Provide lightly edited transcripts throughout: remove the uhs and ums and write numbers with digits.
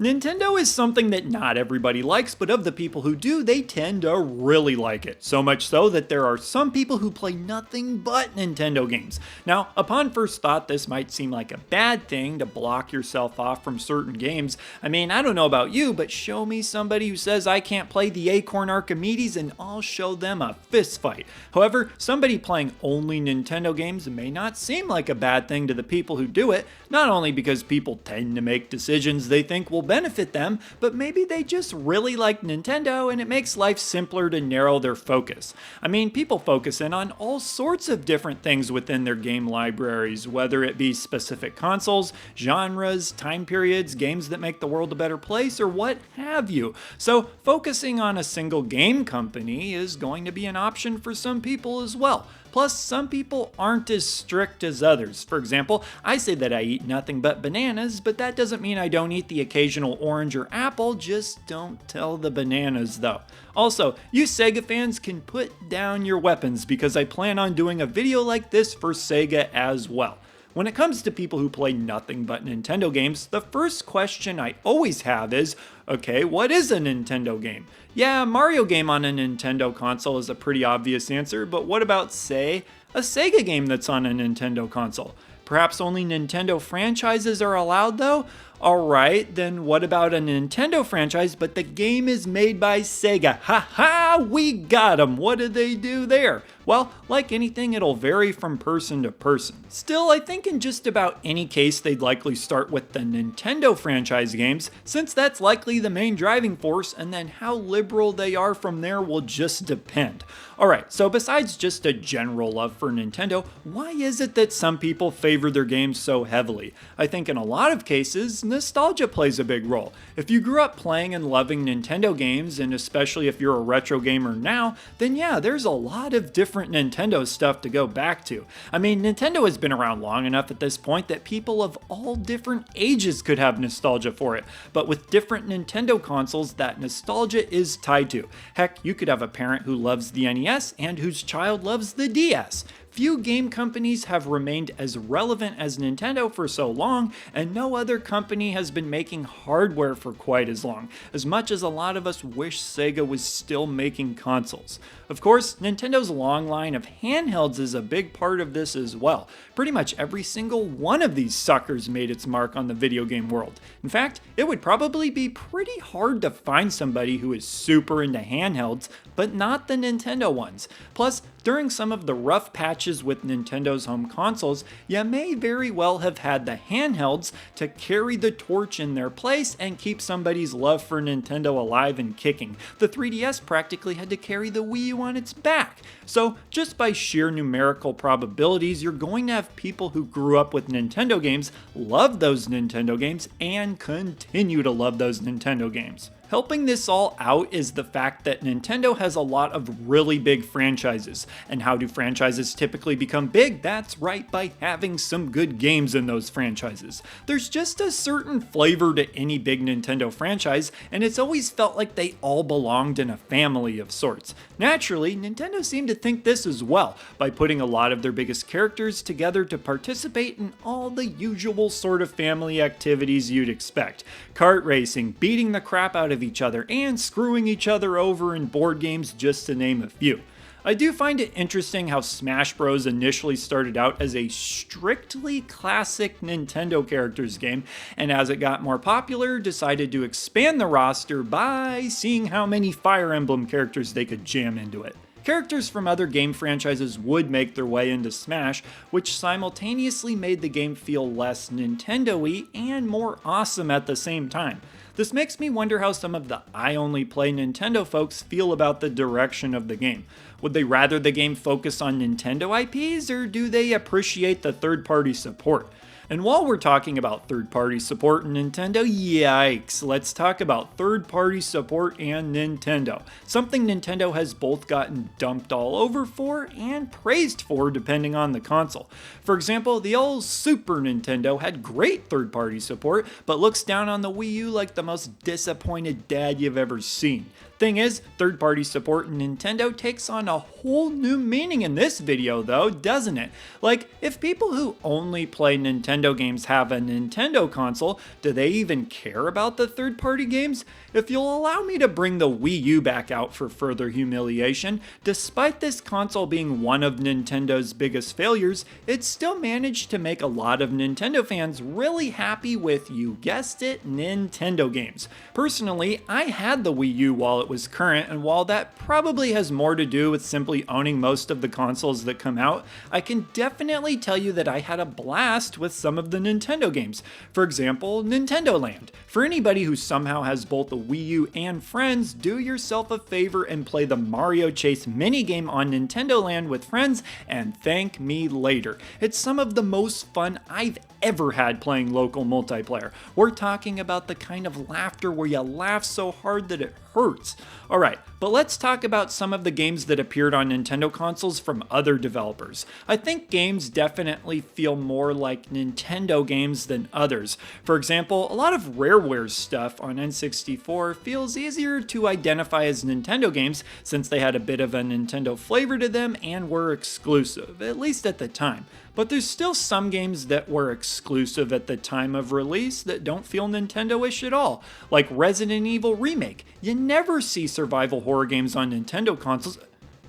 Nintendo is something that not everybody likes, but of the people who do, they tend to really like it. So much so that there are some people who play nothing but Nintendo games. Now, upon first thought, this might seem like a bad thing to block yourself off from certain games. I mean, I don't know about you, but show me somebody who says I can't play the Acorn Archimedes and I'll show them a fist fight. However, somebody playing only Nintendo games may not seem like a bad thing to the people who do it, not only because people tend to make decisions they think will benefit them, but maybe they just really like Nintendo and it makes life simpler to narrow their focus. I mean, people focus in on all sorts of different things within their game libraries, whether it be specific consoles, genres, time periods, games that make the world a better place, or what have you. So focusing on a single game company is going to be an option for some people as well. Plus, some people aren't as strict as others. For example, I say that I eat nothing but bananas, but that doesn't mean I don't eat the occasional orange or apple, just don't tell the bananas though. Also, you Sega fans can put down your weapons because I plan on doing a video like this for Sega as well. When it comes to people who play nothing but Nintendo games, the first question I always have is, okay, what is a Nintendo game? Yeah, a Mario game on a Nintendo console is a pretty obvious answer, but what about, say, a Sega game that's on a Nintendo console? Perhaps only Nintendo franchises are allowed though? Alright, then what about a Nintendo franchise, but the game is made by Sega? Ha ha, we got 'em! What did they do there? Well, like anything, it'll vary from person to person. Still, I think in just about any case, they'd likely start with the Nintendo franchise games, since that's likely the main driving force, and then how liberal they are from there will just depend. Alright, so besides just a general love for Nintendo, why is it that some people favor their games so heavily? I think in a lot of cases, nostalgia plays a big role. If you grew up playing and loving Nintendo games, and especially if you're a retro gamer now, then yeah, there's a lot of different Nintendo stuff to go back to. I mean, Nintendo has been around long enough at this point that people of all different ages could have nostalgia for it, but with different Nintendo consoles, that nostalgia is tied to. Heck, you could have a parent who loves the NES and whose child loves the DS. Few game companies have remained as relevant as Nintendo for so long, and no other company has been making hardware for quite as long, as much as a lot of us wish Sega was still making consoles. Of course, Nintendo's long line of handhelds is a big part of this as well. Pretty much every single one of these suckers made its mark on the video game world. In fact, it would probably be pretty hard to find somebody who is super into handhelds, but not the Nintendo ones. Plus, during some of the rough patches with Nintendo's home consoles, you may very well have had the handhelds to carry the torch in their place and keep somebody's love for Nintendo alive and kicking. The 3DS practically had to carry the Wii U on its back. So just by sheer numerical probabilities, you're going to have people who grew up with Nintendo games love those Nintendo games and continue to love those Nintendo games. Helping this all out is the fact that Nintendo has a lot of really big franchises. And how do franchises typically become big? That's right, by having some good games in those franchises. There's just a certain flavor to any big Nintendo franchise, and it's always felt like they all belonged in a family of sorts. Naturally, Nintendo seemed to think this as well, by putting a lot of their biggest characters together to participate in all the usual sort of family activities you'd expect. Kart racing, beating the crap out of each other, and screwing each other over in board games, just to name a few. I do find it interesting how Smash Bros. Initially started out as a strictly classic Nintendo characters game, and as it got more popular, decided to expand the roster by seeing how many Fire Emblem characters they could jam into it. Characters from other game franchises would make their way into Smash, which simultaneously made the game feel less Nintendo-y and more awesome at the same time. This makes me wonder how some of the I only play Nintendo folks feel about the direction of the game. Would they rather the game focus on Nintendo IPs, or do they appreciate the third-party support? And while we're talking about third-party support in Nintendo, yikes, let's talk about third-party support and Nintendo. Something Nintendo has both gotten dumped all over for and praised for depending on the console. For example, the old Super Nintendo had great third-party support, but looks down on the Wii U like the most disappointed dad you've ever seen. Thing is, third-party support in Nintendo takes on a whole new meaning in this video though, doesn't it? Like, if people who only play Nintendo Nintendo games have a Nintendo console, do they even care about the third-party games? If you'll allow me to bring the Wii U back out for further humiliation, despite this console being one of Nintendo's biggest failures, it still managed to make a lot of Nintendo fans really happy with, you guessed it, Nintendo games. Personally, I had the Wii U while it was current, and while that probably has more to do with simply owning most of the consoles that come out, I can definitely tell you that I had a blast with some of the Nintendo games. For example, Nintendo Land. For anybody who somehow has both the Wii U and friends, do yourself a favor and play the Mario Chase minigame on Nintendo Land with friends and thank me later. It's some of the most fun I've ever had playing local multiplayer. We're talking about the kind of laughter where you laugh so hard that it hurts. Alright, but let's talk about some of the games that appeared on Nintendo consoles from other developers. I think games definitely feel more like Nintendo games than others. For example, a lot of Rareware's stuff on N64 feels easier to identify as Nintendo games since they had a bit of a Nintendo flavor to them and were exclusive, at least at the time. But there's still some games that were exclusive at the time of release that don't feel Nintendo-ish at all, like Resident Evil Remake. You never see survival horror games on Nintendo consoles.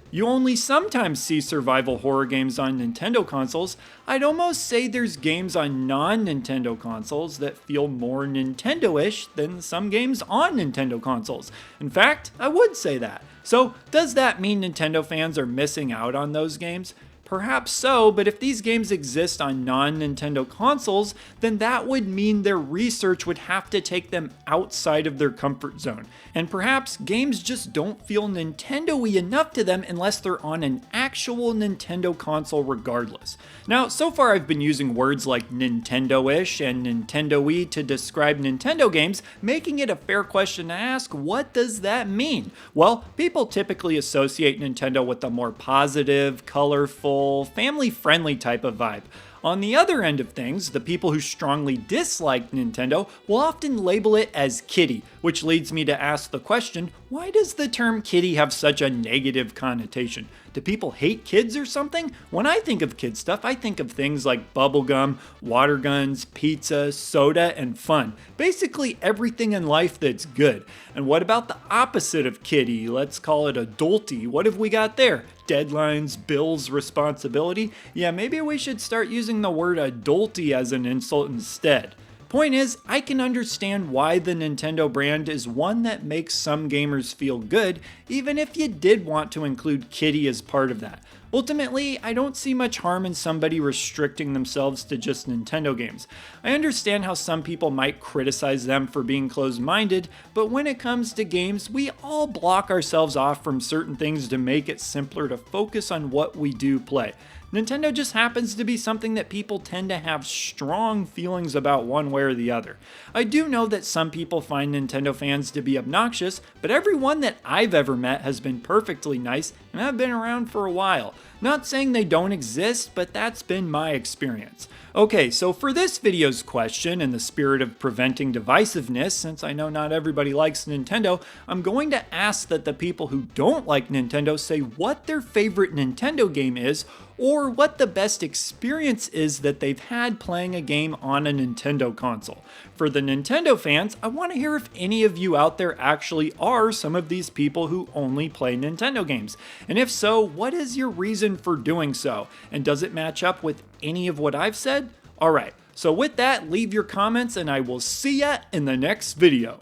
You only sometimes see survival horror games on Nintendo consoles. I'd almost say there's games on non-Nintendo consoles that feel more Nintendo-ish than some games on Nintendo consoles. In fact, I would say that. So, does that mean Nintendo fans are missing out on those games? Perhaps so, but if these games exist on non-Nintendo consoles, then that would mean their research would have to take them outside of their comfort zone. And perhaps games just don't feel Nintendo-y enough to them unless they're on an actual Nintendo console regardless. Now, so far I've been using words like Nintendo-ish and Nintendo-y to describe Nintendo games, making it a fair question to ask, what does that mean? Well, people typically associate Nintendo with a more positive, colorful, family-friendly type of vibe. On the other end of things, the people who strongly dislike Nintendo will often label it as kiddie, which leads me to ask the question, why does the term kiddie have such a negative connotation? Do people hate kids or something? When I think of kid stuff, I think of things like bubblegum, water guns, pizza, soda, and fun. Basically everything in life that's good. And what about the opposite of kiddie? Let's call it adulty. What have we got there? Deadlines, bills, responsibility? Yeah, maybe we should start using the word adulty as an insult instead. Point is, I can understand why the Nintendo brand is one that makes some gamers feel good, even if you did want to include kiddie as part of that. Ultimately, I don't see much harm in somebody restricting themselves to just Nintendo games. I understand how some people might criticize them for being closed-minded, but when it comes to games, we all block ourselves off from certain things to make it simpler to focus on what we do play. Nintendo just happens to be something that people tend to have strong feelings about one way or the other. I do know that some people find Nintendo fans to be obnoxious, but everyone that I've ever met has been perfectly nice and have been around for a while. Not saying they don't exist, but that's been my experience. Okay, so for this video's question, in the spirit of preventing divisiveness, since I know not everybody likes Nintendo, I'm going to ask that the people who don't like Nintendo say what their favorite Nintendo game is, or what the best experience is that they've had playing a game on a Nintendo console. For the Nintendo fans, I want to hear if any of you out there actually are some of these people who only play Nintendo games. And if so, what is your reason for doing so? And does it match up with any of what I've said? Alright, so with that, leave your comments and I will see ya in the next video.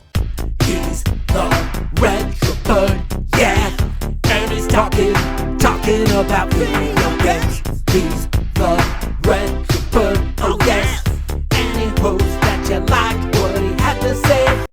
He's the retro bird, yeah, and he's talking about video games. He's